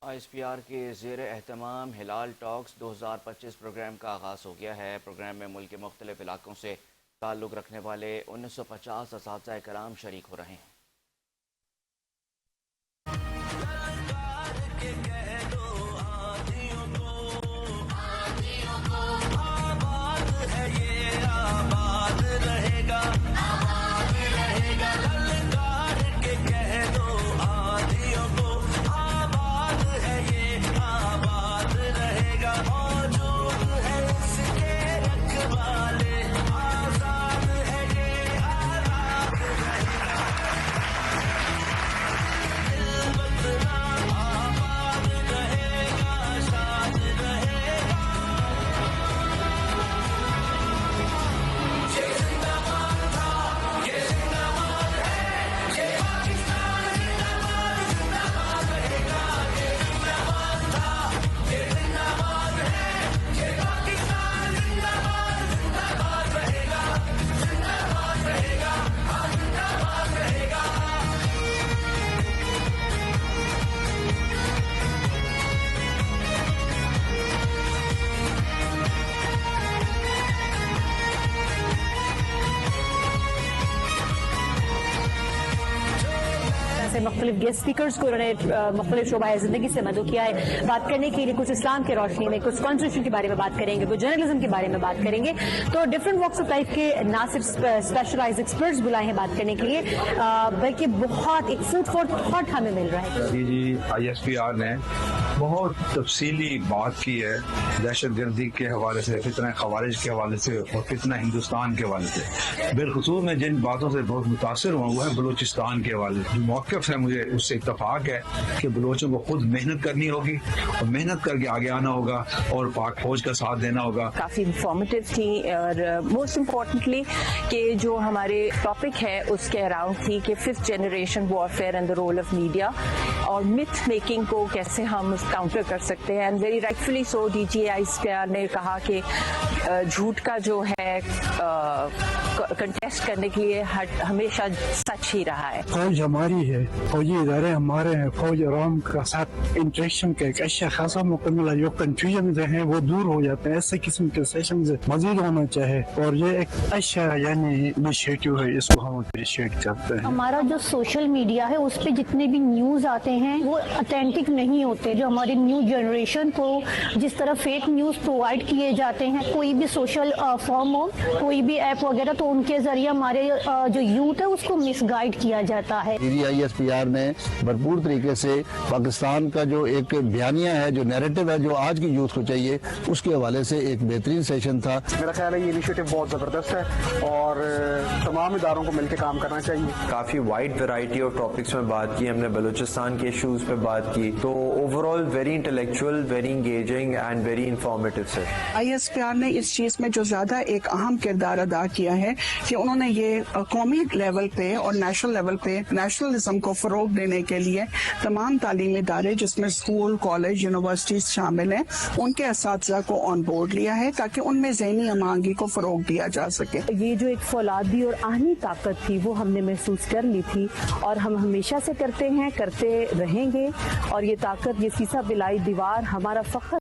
ISPR کے زیر اہتمام ہلال ٹاکس 2025 پروگرام کا آغاز ہو گیا ہے۔ پروگرام میں ملک کے مختلف علاقوں سے تعلق رکھنے والے 1950 اساتذہ کرام شریک ہو رہے ہیں۔ مختلف گیسٹ اسپیکرز کو انہوں نے مختلف شعبۂ زندگی سے مدعو کیا ہے بات کرنے کے لیے۔ کچھ اسلام کی روشنی میں، کچھ کانسٹیٹیوشن کے بارے میں بات کریں گے، کچھ جرنلزم کے بارے میں بات کریں گے۔ تو ڈفرنٹ واکس آف لائف کے نہ صرف اسپیشلائز ایکسپرٹس بلائے ہیں بات کرنے کے لیے، بلکہ بہت ایک فوڈ فار تھاٹ ہمیں مل رہا ہے۔ جی ISPR نے بہت تفصیلی بات کی ہے دہشت گردی کے حوالے سے، فتنہ خوارج کے حوالے سے اور فتنہ ہندوستان کے حوالے سے۔ بالخصوص میں جن باتوں سے بہت متاثر ہوا وہ ہے بلوچستان کے حوالے سے۔ جو موقف ہے مجھے اس سے اتفاق ہے کہ بلوچوں کو خود محنت کرنی ہوگی اور محنت کر کے آگے آنا ہوگا اور پاک فوج کا ساتھ دینا ہوگا۔ کافی انفارمیٹیو تھی اور موسٹ امپورٹنٹلی کہ جو ہمارے ٹاپک ہے اس کے اراؤنڈ تھی کہ 5th generation warfare and the role of media اور متھ میکنگ کو کیسے ہم کاؤنٹر کر سکتے ہیں۔ And very rightfully so DG ISPR نے کہا کہ جھوٹ کا جو ہے کنٹیسٹ کرنے کے لیے ہمیشہ سچ ہی رہا ہے۔ فوج ہماری ہے، فوجی ادارے ہمارے ہیں، فوج عوام کا ساتھ انٹریکشن کا ایک اچھا خاصا مکمل ہے۔ جو کنفیوژن ہیں وہ دور ہو جاتے ہیں، ایسے قسم کے سیشن مزید ہونا چاہے اور یہ ایک اچھا یعنی انیشیٹو ہے، اس کو ہم اپریشیٹ کرتے ہیں۔ ہمارا جو سوشل میڈیا ہے اس پہ جتنے بھی نیوز آتے ہیں وہ اتھینٹک نہیں ہوتے۔ جو ہماری نیو جنریشن کو جس طرح فیک نیوز پرووائڈ کیے جاتے ہیں، کوئی بھی سوشل فارم ہو، کوئی بھی ایپ وغیرہ، تو ان کے ذریعے ہمارے جو یوتھ ہے اس کو مس گائیڈ کیا جاتا ہے۔ ISPR نے بھرپور طریقے سے پاکستان کا جو ایک بیانیہ ہے، جو نیریٹو ہے، جو آج کی یوتھ کو چاہیے، اس کے حوالے سے ایک بہترین سیشن تھا۔ میرا خیال ہے یہ انیشیٹو بہت زبردست ہے اور تمام اداروں کو مل کے کام کرنا چاہیے۔ کافی وائڈ ویرائٹی آف ٹاپکس میں بات کی، ہم نے بلوچستان کے ایشوز پہ بات کی، تو over all very intellectual, very engaging and very informative سے۔ ISPR نے اس چیز میں جو زیادہ ایک اہم کردار ادا کیا ہے کہ انہوں نے یہ قومی لیول پہ اور نیشنل لیول پہ نیشنلزم کو فروغ دینے کے لیے تمام تعلیمی ادارے جس میں اسکول، کالج، یونیورسٹیز شامل ہیں، ان کے اساتذہ کو آن بورڈ لیا ہے تاکہ ان میں ذہنی ہمانگی کو فروغ دیا جا سکے۔ یہ جو ایک فولادی اور آہنی طاقت تھی وہ ہم نے محسوس کر لی تھی اور ہم ہمیشہ سے کرتے ہیں، کرتے رہیں گے، اور یہ طاقت، یہ سیسا بلائی دیوار ہمارا فخر